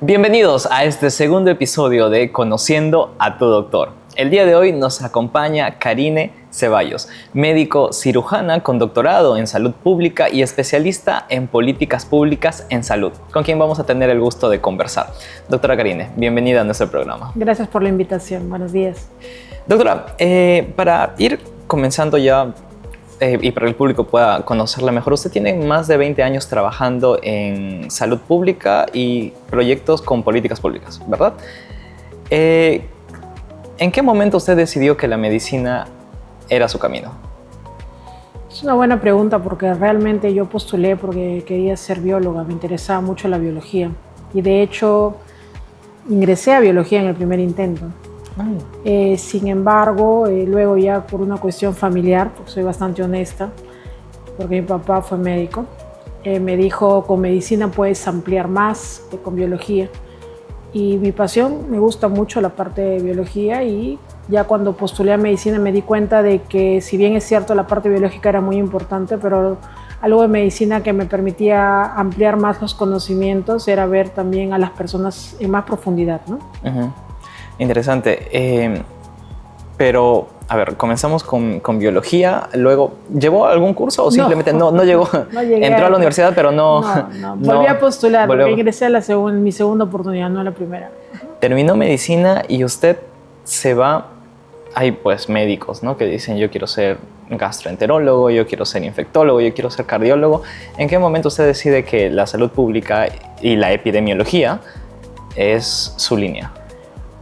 Bienvenidos a este segundo episodio de Conociendo a tu Doctor. El día de hoy nos acompaña Karine Ceballos, médico cirujana con doctorado en salud pública y especialista en políticas públicas en salud, con quien vamos a tener el gusto de conversar. Doctora Karine, bienvenida a nuestro programa. Gracias por la invitación. Buenos días. Doctora, para ir comenzando ya y para que el público pueda conocerla mejor, usted tiene más de 20 años trabajando en salud pública y proyectos con políticas públicas, ¿verdad? ¿En qué momento usted decidió que la medicina era su camino? Es una buena pregunta porque realmente yo postulé porque quería ser bióloga, me interesaba mucho la biología y de hecho ingresé a biología en el primer intento. Sin embargo, luego ya por una cuestión familiar, porque soy bastante honesta, porque mi papá fue médico, me dijo con medicina puedes ampliar más que con biología. Y mi pasión, me gusta mucho la parte de biología y ya cuando postulé a medicina me di cuenta de que si bien es cierto la parte biológica era muy importante, pero algo de medicina que me permitía ampliar más los conocimientos era ver también a las personas en más profundidad, ¿no? Uh-huh. Interesante. Pero, a ver, comenzamos con biología, luego, ¿llevó algún curso o simplemente no llegó? No llegué. Entró a la universidad, pero no. Volví a postular, porque ingresé a mi segunda oportunidad, no a la primera. Terminó medicina y usted se va. Hay pues médicos, ¿no? Que dicen yo quiero ser gastroenterólogo, yo quiero ser infectólogo, yo quiero ser cardiólogo. ¿En qué momento usted decide que la salud pública y la epidemiología es su línea?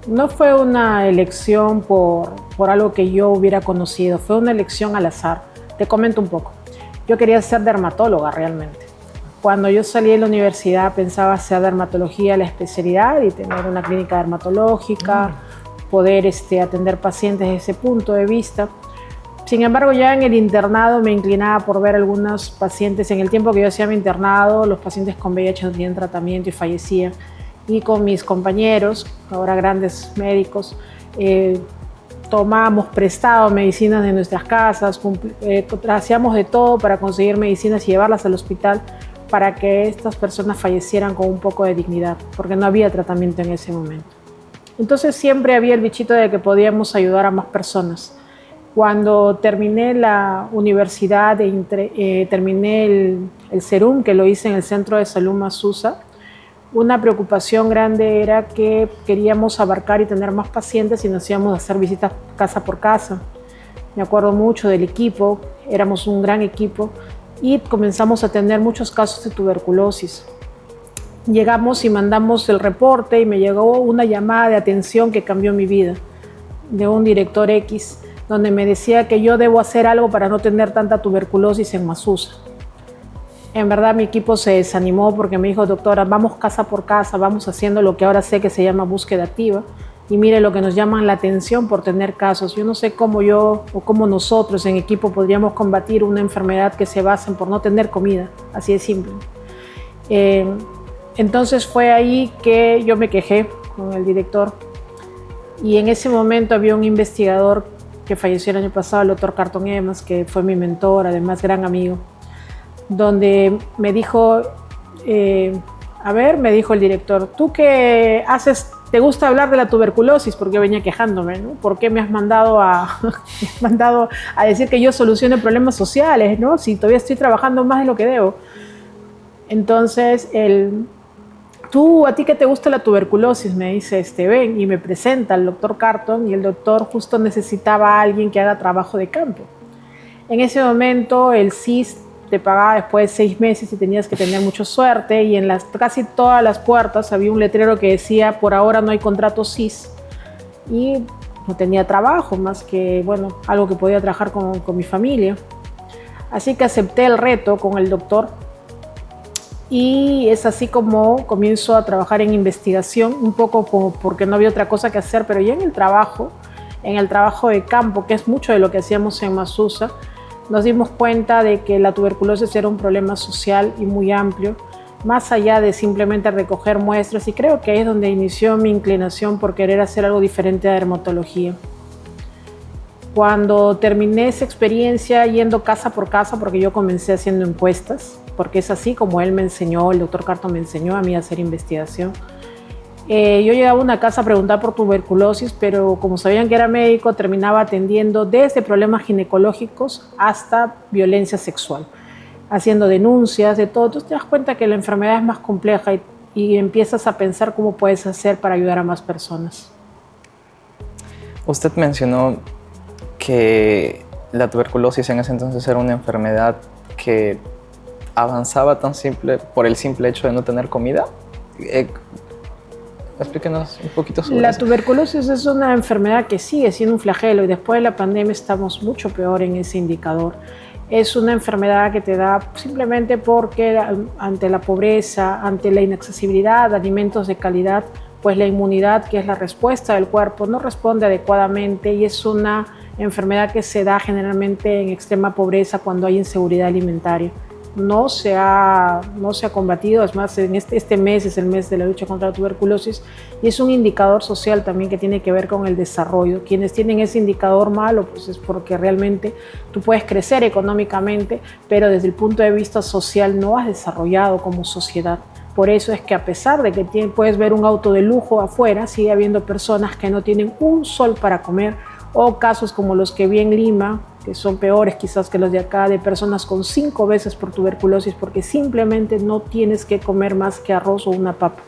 No fue una elección por algo que yo hubiera conocido, fue una elección al azar. Te comento un poco. Yo quería ser dermatóloga realmente. Cuando yo salí de la universidad pensaba hacer dermatología, la especialidad, y tener una clínica dermatológica, poder atender pacientes desde ese punto de vista. Sin embargo, ya en el internado me inclinaba por ver algunos pacientes. En el tiempo que yo hacía mi internado, los pacientes con VIH no tenían tratamiento y fallecían. Y con mis compañeros, ahora grandes médicos, tomábamos prestado medicinas de nuestras casas, hacíamos de todo para conseguir medicinas y llevarlas al hospital para que estas personas fallecieran con un poco de dignidad, porque no había tratamiento en ese momento. Entonces siempre había el bichito de que podíamos ayudar a más personas. Cuando terminé la universidad, terminé el SERUM, que lo hice en el Centro de Salud Masusa, una preocupación grande era que queríamos abarcar y tener más pacientes y nos íbamos a hacer visitas casa por casa. Me acuerdo mucho del equipo, éramos un gran equipo y comenzamos a tener muchos casos de tuberculosis. Llegamos y mandamos el reporte y me llegó una llamada de atención que cambió mi vida, de un director X, donde me decía que yo debo hacer algo para no tener tanta tuberculosis en Masusa. En verdad mi equipo se desanimó porque me dijo, doctora, vamos casa por casa, vamos haciendo lo que ahora sé que se llama búsqueda activa y mire lo que nos llaman la atención por tener casos. Yo no sé cómo yo o cómo nosotros en equipo podríamos combatir una enfermedad que se basa en por no tener comida, así de simple. Entonces fue ahí que yo me quejé con el director y en ese momento había un investigador que falleció el año pasado, el doctor Carton Emas, que fue mi mentor, además gran amigo, donde me dijo, me dijo el director, ¿tú qué haces? ¿Te gusta hablar de la tuberculosis? Porque yo venía quejándome, ¿no? ¿Por qué me has mandado a decir que yo solucione problemas sociales, ¿no? Si todavía estoy trabajando más de lo que debo. Entonces, ¿a ti qué te gusta la tuberculosis? Me dice, ven, y me presenta al doctor Carton, y el doctor justo necesitaba a alguien que haga trabajo de campo. En ese momento, el CIS te pagaba después de 6 meses y tenías que tener mucha suerte y en casi todas las puertas había un letrero que decía por ahora no hay contrato CIS y no tenía trabajo más que, algo que podía trabajar con mi familia. Así que acepté el reto con el doctor y es así como comienzo a trabajar en investigación, un poco como porque no había otra cosa que hacer, pero ya en el trabajo de campo, que es mucho de lo que hacíamos en Masusa, nos dimos cuenta de que la tuberculosis era un problema social y muy amplio, más allá de simplemente recoger muestras, y creo que ahí es donde inició mi inclinación por querer hacer algo diferente a dermatología. Cuando terminé esa experiencia yendo casa por casa, porque yo comencé haciendo encuestas, porque es así como él me enseñó, el doctor Carton me enseñó a mí a hacer investigación, Yo llegaba a una casa a preguntar por tuberculosis, pero como sabían que era médico, terminaba atendiendo desde problemas ginecológicos hasta violencia sexual, haciendo denuncias de todo. Entonces te das cuenta que la enfermedad es más compleja y empiezas a pensar cómo puedes hacer para ayudar a más personas. Usted mencionó que la tuberculosis en ese entonces era una enfermedad que avanzaba tan simple por el simple hecho de no tener comida. Explíquenos un poquito sobre La eso. tuberculosis es una enfermedad que sigue siendo un flagelo y después de la pandemia estamos mucho peor en ese indicador. Es una enfermedad que te da simplemente porque ante la pobreza, ante la inaccesibilidad de alimentos de calidad, pues la inmunidad, que es la respuesta del cuerpo, no responde adecuadamente y es una enfermedad que se da generalmente en extrema pobreza cuando hay inseguridad alimentaria. No se ha combatido, es más, en este mes es el mes de la lucha contra la tuberculosis y es un indicador social también que tiene que ver con el desarrollo. Quienes tienen ese indicador malo, pues es porque realmente tú puedes crecer económicamente, pero desde el punto de vista social no has desarrollado como sociedad. Por eso es que a pesar de que puedes ver un auto de lujo afuera, sigue habiendo personas que no tienen un sol para comer, o casos como los que vi en Lima, que son peores quizás que los de acá, de personas con 5 veces por tuberculosis porque simplemente no tienes que comer más que arroz o una papa.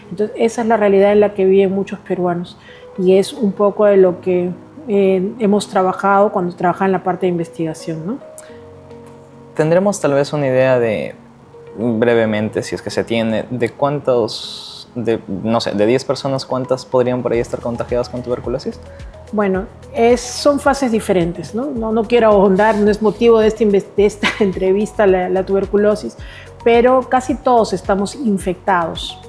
Entonces esa es la realidad en la que viven muchos peruanos y es un poco de lo que hemos trabajado cuando trabajaba en la parte de investigación, ¿no? Tendremos tal vez una idea de, brevemente, si es que se tiene, de cuántos, no sé, de 10 personas, ¿cuántas podrían por ahí estar contagiadas con tuberculosis? Bueno, son fases diferentes, ¿no? No quiero ahondar, no es motivo de esta entrevista la tuberculosis, pero casi todos estamos infectados.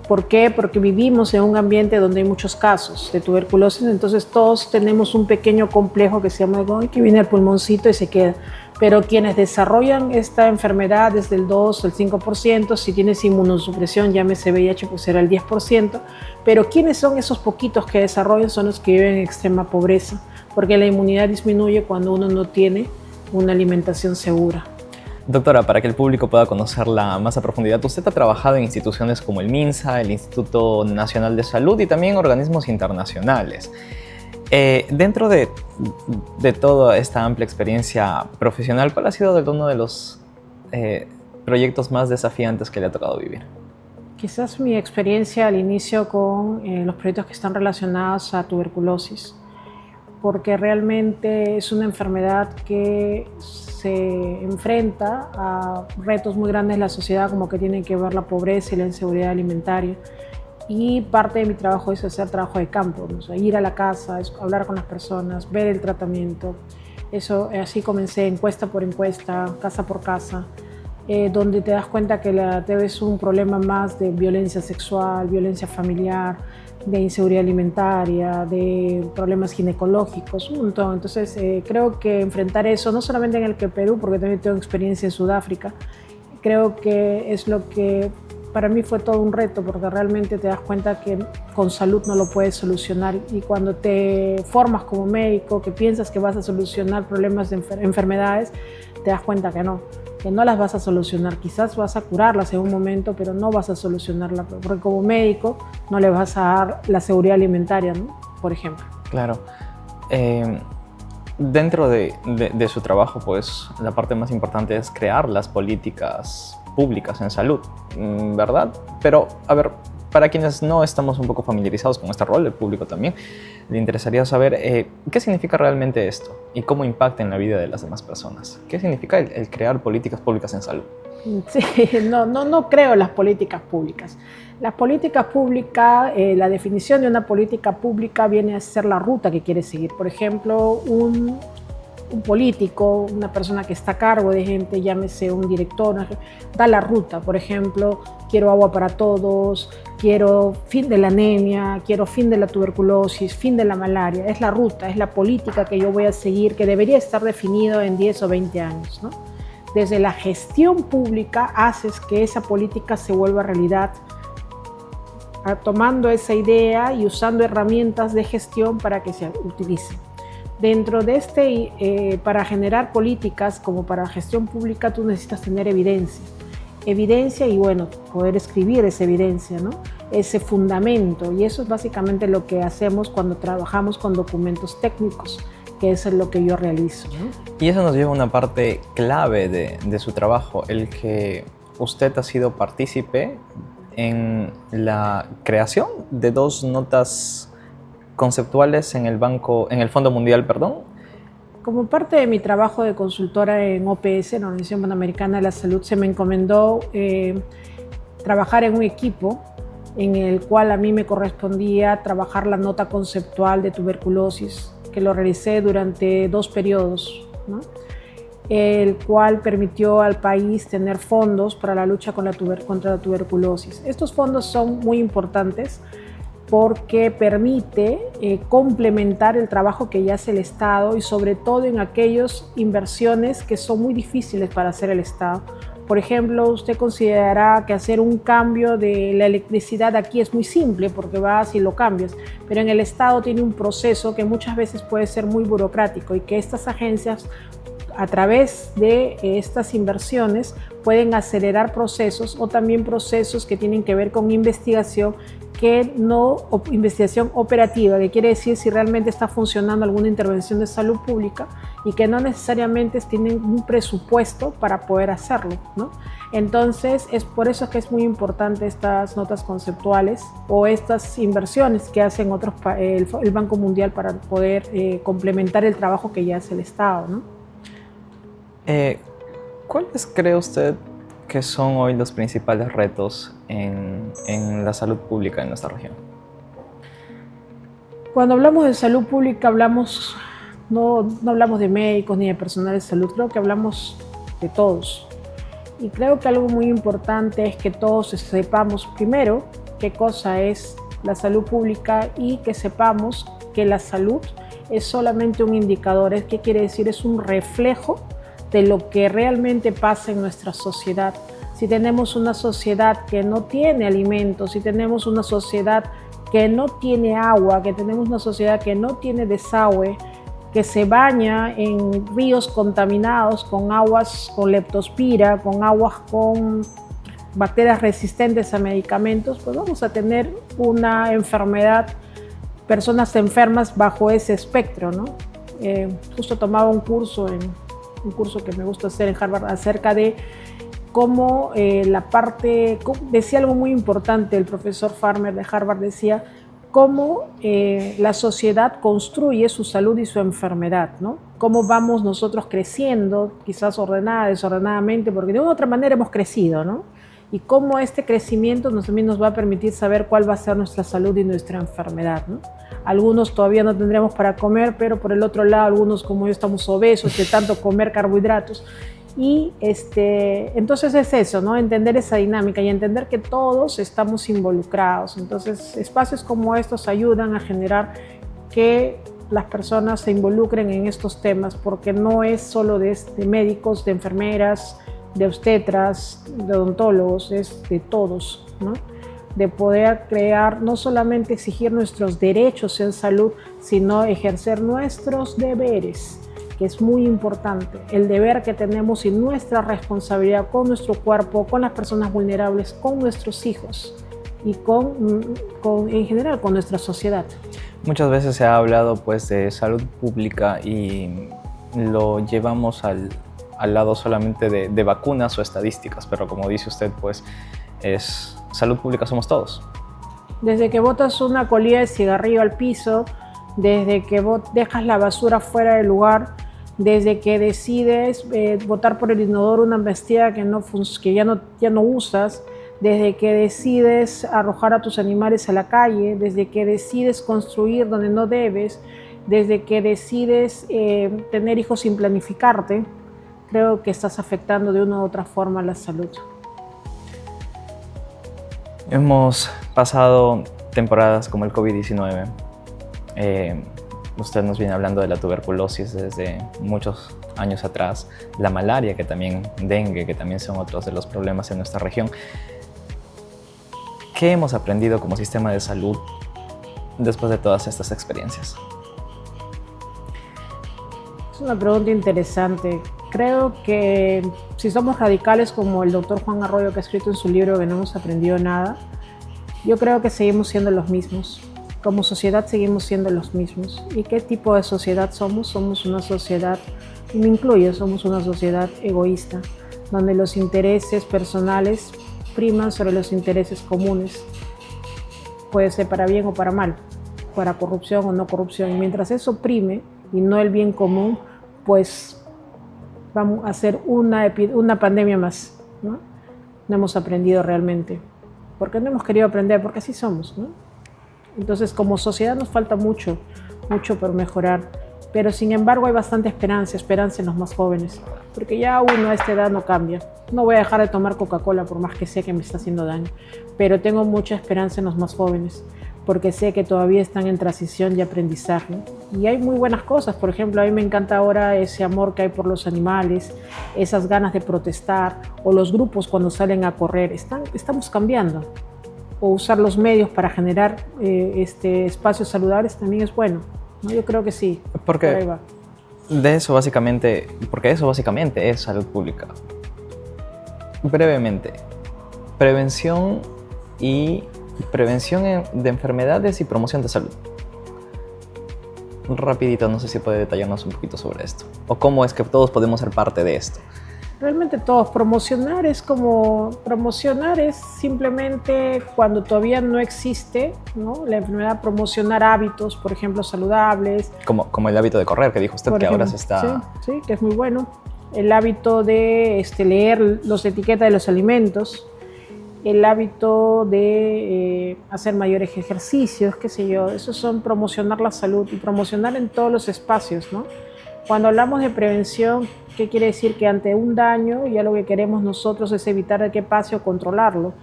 ¿Por qué? Porque vivimos en un ambiente donde hay muchos casos de tuberculosis, entonces todos tenemos un pequeño complejo que se llama que viene al pulmoncito y se queda. Pero quienes desarrollan esta enfermedad desde el 2 al 5%, si tienes inmunosupresión, llámese VIH, pues será el 10%, pero ¿quiénes son esos poquitos que desarrollan? Son los que viven en extrema pobreza, porque la inmunidad disminuye cuando uno no tiene una alimentación segura. Doctora, para que el público pueda conocerla más a profundidad, usted ha trabajado en instituciones como el MINSA, el Instituto Nacional de Salud y también organismos internacionales. Dentro de toda esta amplia experiencia profesional, ¿cuál ha sido uno de los proyectos más desafiantes que le ha tocado vivir? Quizás mi experiencia al inicio con los proyectos que están relacionados a tuberculosis, porque realmente es una enfermedad que se enfrenta a retos muy grandes en la sociedad, como que tienen que ver la pobreza y la inseguridad alimentaria. Y parte de mi trabajo es hacer trabajo de campo, ¿no? O sea, ir a la casa, hablar con las personas, ver el tratamiento. Así comencé encuesta por encuesta, casa por casa, donde te das cuenta que la TB es un problema más de violencia sexual, violencia familiar, de inseguridad alimentaria, de problemas ginecológicos, un montón. Entonces creo que enfrentar eso, no solamente en el Perú, porque también tengo experiencia en Sudáfrica, creo que es lo que para mí fue todo un reto, porque realmente te das cuenta que con salud no lo puedes solucionar y cuando te formas como médico, que piensas que vas a solucionar problemas de enfermedades, te das cuenta que no las vas a solucionar. Quizás vas a curarlas en un momento, pero no vas a solucionarlas, porque como médico no le vas a dar la seguridad alimentaria, ¿no? Por ejemplo. Claro. Dentro de su trabajo, pues la parte más importante es crear las políticas públicas en salud, ¿verdad? Pero, a ver, para quienes no estamos un poco familiarizados con este rol, el público también, le interesaría saber qué significa realmente esto y cómo impacta en la vida de las demás personas. ¿Qué significa el crear políticas públicas en salud? Sí, no creo en las políticas públicas. Las políticas públicas, la definición de una política pública viene a ser la ruta que quiere seguir. Por ejemplo, un político, una persona que está a cargo de gente, llámese un director, da la ruta. Por ejemplo, quiero agua para todos, quiero fin de la anemia, quiero fin de la tuberculosis, fin de la malaria. Es la ruta, es la política que yo voy a seguir, que debería estar definido en 10 o 20 años, ¿no? Desde la gestión pública haces que esa política se vuelva realidad, tomando esa idea y usando herramientas de gestión para que se utilicen. Dentro de para generar políticas como para gestión pública, tú necesitas tener evidencia. evidencia y bueno, poder escribir esa evidencia, ¿no? Ese fundamento, y eso es básicamente lo que hacemos cuando trabajamos con documentos técnicos, que eso es lo que yo realizo, ¿no? Y eso nos lleva a una parte clave de su trabajo, el que usted ha sido partícipe en la creación de 2 notas conceptuales en el Fondo Mundial, perdón. Como parte de mi trabajo de consultora en OPS, en la Organización Panamericana de la Salud, se me encomendó trabajar en un equipo en el cual a mí me correspondía trabajar la nota conceptual de tuberculosis, que lo realicé durante 2 periodos, ¿no? El cual permitió al país tener fondos para la lucha contra la tuberculosis. Estos fondos son muy importantes porque permite complementar el trabajo que ya hace el Estado y sobre todo en aquellas inversiones que son muy difíciles para hacer el Estado. Por ejemplo, usted considerará que hacer un cambio de la electricidad aquí es muy simple porque vas y lo cambias, pero en el Estado tiene un proceso que muchas veces puede ser muy burocrático y que estas agencias, a través de estas inversiones, pueden acelerar procesos o también procesos que tienen que ver con investigación investigación operativa, que quiere decir si realmente está funcionando alguna intervención de salud pública y que no necesariamente tienen un presupuesto para poder hacerlo, ¿no? Entonces, es por eso que es muy importante estas notas conceptuales o estas inversiones que hacen el Banco Mundial para poder complementar el trabajo que ya hace el Estado, ¿no? ¿Cuáles cree usted que son hoy los principales retos en la salud pública en nuestra región? Cuando hablamos de salud pública no hablamos de médicos ni de personal de salud, creo que hablamos de todos. Y creo que algo muy importante es que todos sepamos primero qué cosa es la salud pública y que sepamos que la salud es solamente un indicador. ¿Qué quiere decir? Es un reflejo de lo que realmente pasa en nuestra sociedad. Si tenemos una sociedad que no tiene alimentos, si tenemos una sociedad que no tiene agua, que tenemos una sociedad que no tiene desagüe, que se baña en ríos contaminados con aguas con leptospira, con aguas con bacterias resistentes a medicamentos, pues vamos a tener una enfermedad, personas enfermas bajo ese espectro, ¿no? Justo tomaba un curso que me gusta hacer en Harvard acerca de cómo decía algo muy importante, el profesor Farmer de Harvard decía cómo la sociedad construye su salud y su enfermedad, ¿no? Cómo vamos nosotros creciendo, quizás ordenada, desordenadamente, porque de una u otra manera hemos crecido, ¿no? Y cómo este crecimiento también nos va a permitir saber cuál va a ser nuestra salud y nuestra enfermedad, ¿no? Algunos todavía no tendremos para comer, pero por el otro lado, algunos como yo estamos obesos de tanto comer carbohidratos. Y entonces es eso, ¿no? Entender esa dinámica y entender que todos estamos involucrados. Entonces, espacios como estos ayudan a generar que las personas se involucren en estos temas, porque no es solo de médicos, de enfermeras, de obstetras, de odontólogos, es de todos, ¿no? De poder crear, no solamente exigir nuestros derechos en salud, sino ejercer nuestros deberes, que es muy importante, el deber que tenemos y nuestra responsabilidad con nuestro cuerpo, con las personas vulnerables, con nuestros hijos y en general con nuestra sociedad. Muchas veces se ha hablado pues de salud pública y lo llevamos al lado solamente de vacunas o estadísticas, pero como dice usted, pues es salud pública, somos todos. Desde que botas una colilla de cigarrillo al piso, desde que dejas la basura fuera del lugar, desde que decides botar por el inodoro una pastilla que ya no usas, desde que decides arrojar a tus animales a la calle, desde que decides construir donde no debes, desde que decides tener hijos sin planificarte, creo que estás afectando de una u otra forma la salud. Hemos pasado temporadas como el COVID-19. Usted nos viene hablando de la tuberculosis desde muchos años atrás, la malaria, que también dengue, que también son otros de los problemas en nuestra región. ¿Qué hemos aprendido como sistema de salud después de todas estas experiencias? Es una pregunta interesante. Creo que si somos radicales como el doctor Juan Arroyo, que ha escrito en su libro que no hemos aprendido nada, yo creo que seguimos siendo los mismos. Como sociedad seguimos siendo los mismos. ¿Y qué tipo de sociedad somos? Somos una sociedad, y me incluyo, somos una sociedad egoísta, donde los intereses personales priman sobre los intereses comunes. Puede ser para bien o para mal, para corrupción o no corrupción. Y mientras eso prime y no el bien común, pues vamos a hacer una pandemia más, ¿no? No hemos aprendido realmente. ¿Por qué no hemos querido aprender? Porque así somos, ¿no? Entonces, como sociedad nos falta mucho por mejorar. Pero sin embargo hay bastante esperanza en los más jóvenes, porque ya uno a esta edad no cambia. No voy a dejar de tomar Coca-Cola por más que sé que me está haciendo daño, pero tengo mucha esperanza en los más jóvenes, porque sé que todavía están en transición de aprendizaje. Y hay muy buenas cosas, por ejemplo, a mí me encanta ahora ese amor que hay por los animales, esas ganas de protestar, o los grupos cuando salen a correr. Estamos cambiando. O usar los medios para generar espacios saludables también es bueno. No, yo creo que sí. Porque eso básicamente es salud pública. Brevemente, prevención de enfermedades y promoción de salud. Rapidito, no sé si puede detallarnos un poquito sobre esto. O cómo es que todos podemos ser parte de esto. Realmente todos. Promocionar es simplemente cuando todavía no existe, ¿no?, la enfermedad, promocionar hábitos, por ejemplo, saludables. Como el hábito de correr, que dijo usted, que ahora se está... Sí, que es muy bueno. El hábito de leer las etiquetas de los alimentos, el hábito de hacer mayores ejercicios, qué sé yo. Esos son promocionar la salud y promocionar en todos los espacios, ¿no? Cuando hablamos de prevención, ¿qué quiere decir? Que ante un daño ya lo que queremos nosotros es evitar de que pase o controlarlo.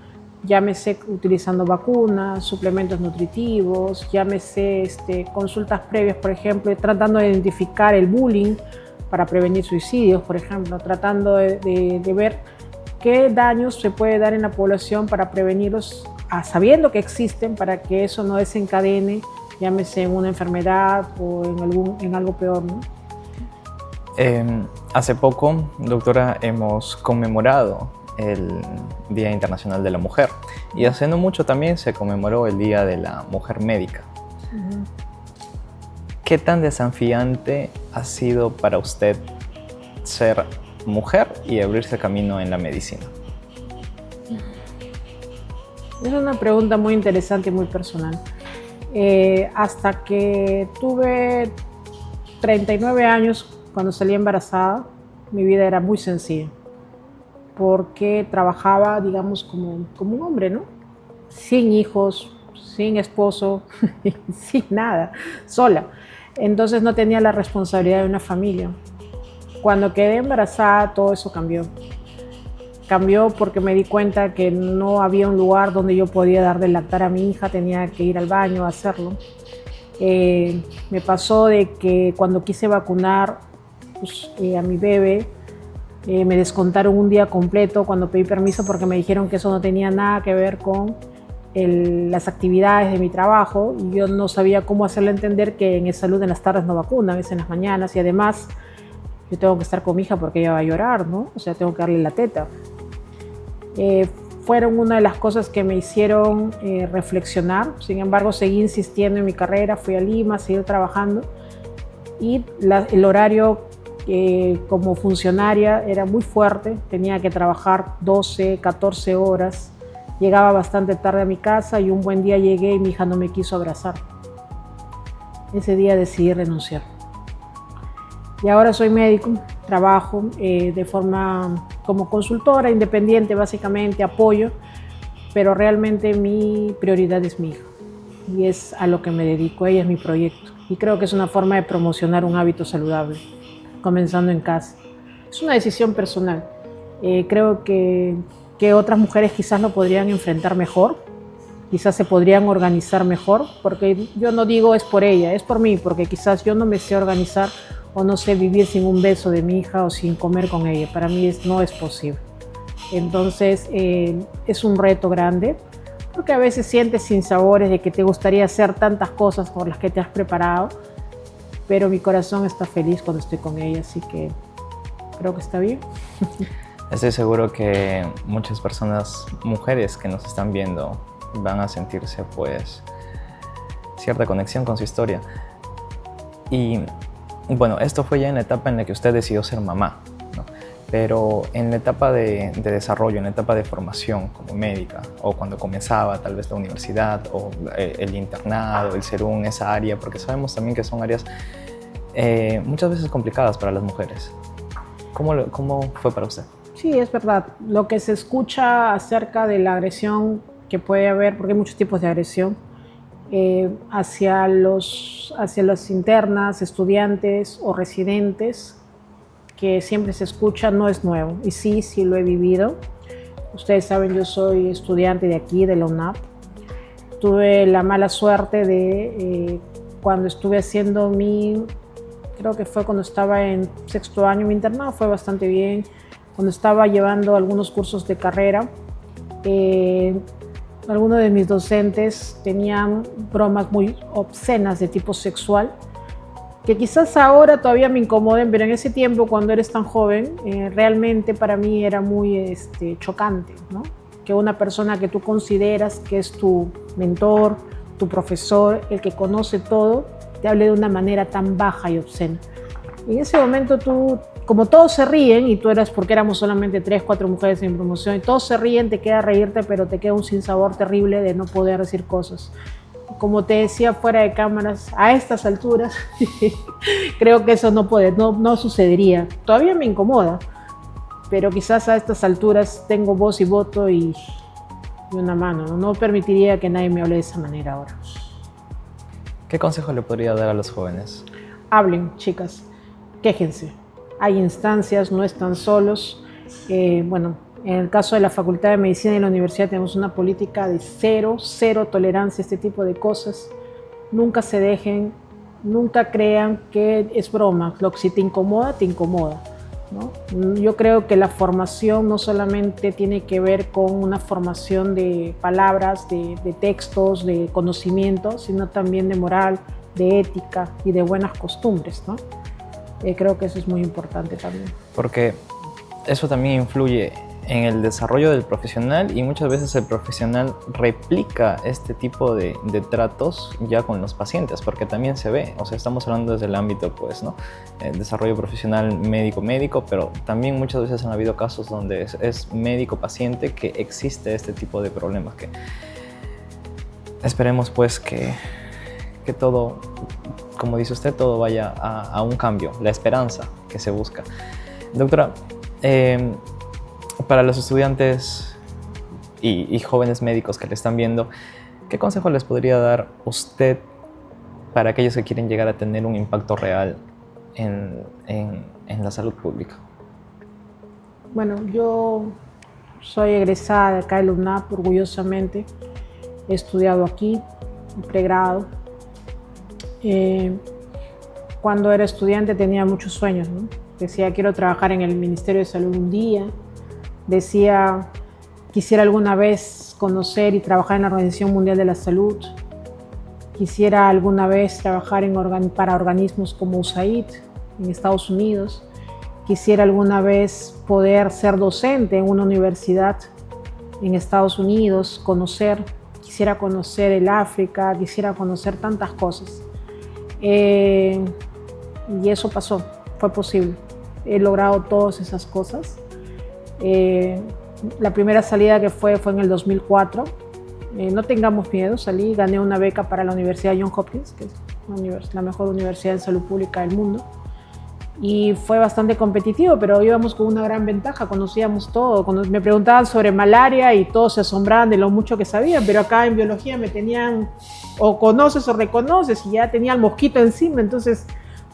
Llámese utilizando vacunas, suplementos nutritivos, llámese consultas previas, por ejemplo, tratando de identificar el bullying para prevenir suicidios, por ejemplo, tratando de ver qué daños se puede dar en la población para prevenirlos, sabiendo que existen, para que eso no desencadene, llámese en una enfermedad o en algo peor, ¿no? Hace poco, doctora, hemos conmemorado el Día Internacional de la Mujer y hace no mucho también se conmemoró el Día de la Mujer Médica. Uh-huh. ¿Qué tan desafiante ha sido para usted ser mujer y abrirse camino en la medicina? Es una pregunta muy interesante y muy personal. Hasta que tuve 39 años, cuando salí embarazada, mi vida era muy sencilla, porque trabajaba, digamos, como un hombre, ¿no? Sin hijos, sin esposo, sin nada, sola. Entonces no tenía la responsabilidad de una familia. Cuando quedé embarazada, todo eso cambió. Cambió porque me di cuenta que no había un lugar donde yo podía dar de lactar a mi hija, tenía que ir al baño a hacerlo. Me pasó de que cuando quise vacunar a mi bebé, me descontaron un día completo cuando pedí permiso porque me dijeron que eso no tenía nada que ver con las actividades de mi trabajo, y yo no sabía cómo hacerle entender que en salud en las tardes no vacunan, es en las mañanas, y además yo tengo que estar con mi hija porque ella va a llorar, ¿no? O sea, tengo que darle la teta. Fueron una de las cosas que me hicieron reflexionar. Sin embargo, seguí insistiendo en mi carrera, fui a Lima, seguí trabajando, y el horario como funcionaria era muy fuerte, tenía que trabajar 12, 14 horas, llegaba bastante tarde a mi casa y un buen día llegué y mi hija no me quiso abrazar. Ese día decidí renunciar. Y ahora soy médico, trabajo de forma como consultora independiente, básicamente apoyo, pero realmente mi prioridad es mi hija y es a lo que me dedico, ella es mi proyecto. Y creo que es una forma de promocionar un hábito saludable, comenzando en casa. Es una decisión personal. Creo que otras mujeres quizás lo podrían enfrentar mejor, quizás se podrían organizar mejor, porque yo no digo es por ella, es por mí, porque quizás yo no me sé organizar o no sé vivir sin un beso de mi hija o sin comer con ella. Para mí no es posible. Entonces es un reto grande, porque a veces sientes sinsabores de que te gustaría hacer tantas cosas por las que te has preparado, pero mi corazón está feliz cuando estoy con ella, así que creo que está bien. Estoy seguro que muchas personas, mujeres que nos están viendo, van a sentirse pues cierta conexión con su historia. Y bueno, esto fue ya en la etapa en la que usted decidió ser mamá, ¿no? Pero en la etapa de desarrollo, en la etapa de formación como médica, o cuando comenzaba tal vez la universidad, o el internado, el SERUM, esa área, porque sabemos también que son áreas muchas veces complicadas para las mujeres. ¿Cómo fue para usted? Sí, es verdad. Lo que se escucha acerca de la agresión que puede haber, porque hay muchos tipos de agresión, hacia las internas, estudiantes o residentes, que siempre se escucha, no es nuevo. Y sí, sí lo he vivido. Ustedes saben, yo soy estudiante de aquí, de la UNAP. Tuve la mala suerte de, cuando estuve haciendo creo que fue cuando estaba en sexto año, mi internado fue bastante bien. Cuando estaba llevando algunos cursos de carrera, algunos de mis docentes tenían bromas muy obscenas de tipo sexual, que quizás ahora todavía me incomoden, pero en ese tiempo, cuando eres tan joven, realmente para mí era muy chocante, ¿no? Que una persona que tú consideras que es tu mentor, tu profesor, el que conoce todo, te hable de una manera tan baja y obscena. Y en ese momento tú, como todos se ríen, y tú eras, porque éramos solamente 3, 4 mujeres en promoción, y todos se ríen, te queda reírte, pero te queda un sinsabor terrible de no poder decir cosas. Como te decía fuera de cámaras, a estas alturas, creo que eso no sucedería. Todavía me incomoda, pero quizás a estas alturas tengo voz y voto y una mano. No permitiría que nadie me hable de esa manera ahora. ¿Qué consejo le podría dar a los jóvenes? Hablen, chicas, quéjense. Hay instancias, no están solos. Bueno, en el caso de la Facultad de Medicina y la universidad tenemos una política de cero tolerancia a este tipo de cosas. Nunca se dejen, nunca crean que es broma. Lo que si te incomoda, ¿no? Yo creo que la formación no solamente tiene que ver con una formación de palabras, de textos, de conocimiento, sino también de moral, de ética y de buenas costumbres, ¿no? Creo que eso es muy importante también. Porque eso también influye en el desarrollo del profesional, y muchas veces el profesional replica este tipo de tratos ya con los pacientes, porque también se ve, o sea, estamos hablando desde el ámbito, pues, ¿no? El desarrollo profesional médico, pero también muchas veces han habido casos donde es médico-paciente que existe este tipo de problemas, que esperemos pues que todo, como dice usted, todo vaya a un cambio, la esperanza que se busca. Doctora, para los estudiantes y jóvenes médicos que le están viendo, ¿qué consejo les podría dar usted para aquellos que quieren llegar a tener un impacto real en la salud pública? Bueno, yo soy egresada de acá de la UNAP, orgullosamente. He estudiado aquí, un pregrado. Cuando era estudiante tenía muchos sueños, ¿no? Decía, quiero trabajar en el Ministerio de Salud un día. Decía, quisiera alguna vez conocer y trabajar en la Organización Mundial de la Salud. Quisiera alguna vez trabajar para organismos como USAID en Estados Unidos. Quisiera alguna vez poder ser docente en una universidad en Estados Unidos, quisiera conocer el África, quisiera conocer tantas cosas. Y eso pasó, fue posible. He logrado todas esas cosas. La primera salida que fue en el 2004. No tengamos miedo, gané una beca para la Universidad Johns Hopkins, que es la mejor universidad de salud pública del mundo. Y fue bastante competitivo, pero íbamos con una gran ventaja, conocíamos todo. Cuando me preguntaban sobre malaria y todos se asombraban de lo mucho que sabía, pero acá en biología me tenían o conoces o reconoces, y ya tenía el mosquito encima, entonces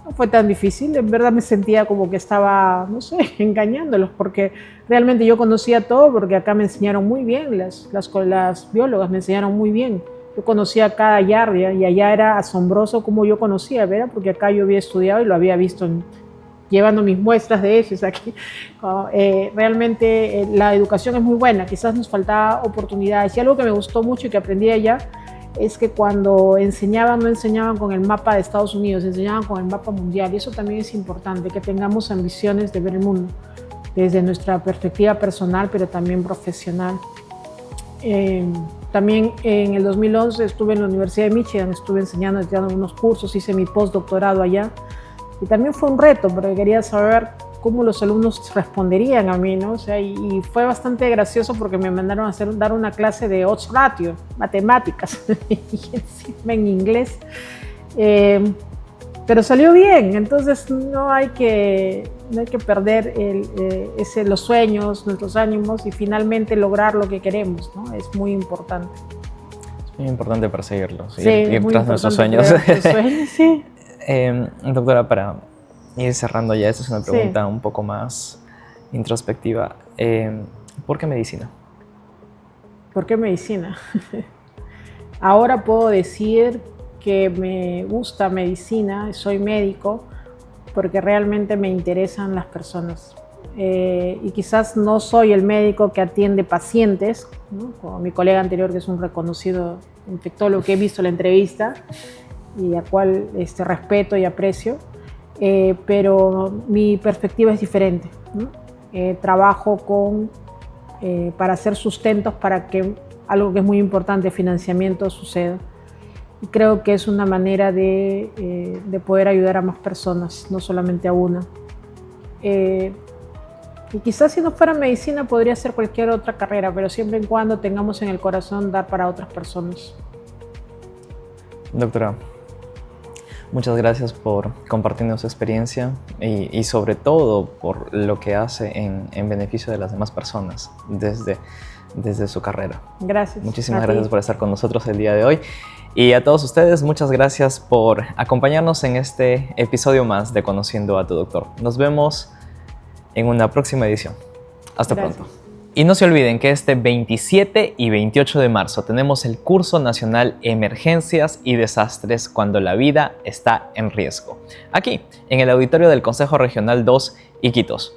no fue tan difícil. En verdad me sentía como que estaba, no sé, engañándolos, porque realmente yo conocía todo, porque acá me enseñaron muy bien, las biólogas me enseñaron muy bien. Yo conocía cada yardia y allá era asombroso como yo conocía, ¿verdad? Porque acá yo había estudiado y lo había visto llevando mis muestras de heces aquí. Realmente la educación es muy buena, quizás nos faltaba oportunidades. Y algo que me gustó mucho y que aprendí allá es que cuando enseñaban, no enseñaban con el mapa de Estados Unidos, enseñaban con el mapa mundial. Y eso también es importante, que tengamos ambiciones de ver el mundo desde nuestra perspectiva personal, pero también profesional. También en el 2011 estuve en la Universidad de Michigan, estuve enseñando unos cursos, hice mi postdoctorado allá. Y también fue un reto, porque quería saber cómo los alumnos responderían a mí, ¿no? O sea, y fue bastante gracioso porque me mandaron a dar una clase de odds ratio, matemáticas, y encima en inglés. Pero salió bien, entonces no hay que perder los sueños, nuestros ánimos y finalmente lograr lo que queremos, ¿no? Es muy importante. Es muy importante perseguirlos, sí, ir tras nuestros sueños. Sí. Doctora, para ir cerrando ya, esta es una pregunta un poco más introspectiva. ¿Por qué medicina? ¿Por qué medicina? Ahora puedo decir que me gusta medicina, soy médico, porque realmente me interesan las personas. Y quizás no soy el médico que atiende pacientes, ¿no? Como mi colega anterior, que es un reconocido infectólogo, que he visto la entrevista y a cual respeto y aprecio, pero mi perspectiva es diferente, ¿no? Trabajo para hacer sustentos para que algo que es muy importante, financiamiento, suceda. Y creo que es una manera de poder ayudar a más personas, no solamente a una. Y quizás si no fuera medicina podría ser cualquier otra carrera, pero siempre y cuando tengamos en el corazón dar para otras personas. Doctora, muchas gracias por compartirnos su experiencia y sobre todo por lo que hace en beneficio de las demás personas desde su carrera. Gracias. Muchísimas gracias por estar con nosotros el día de hoy. Y a todos ustedes, muchas gracias por acompañarnos en este episodio más de Conociendo a tu Doctor. Nos vemos en una próxima edición. Hasta pronto. Y no se olviden que este 27 y 28 de marzo tenemos el curso nacional Emergencias y Desastres cuando la vida está en riesgo. Aquí, en el auditorio del Consejo Regional 2 Iquitos.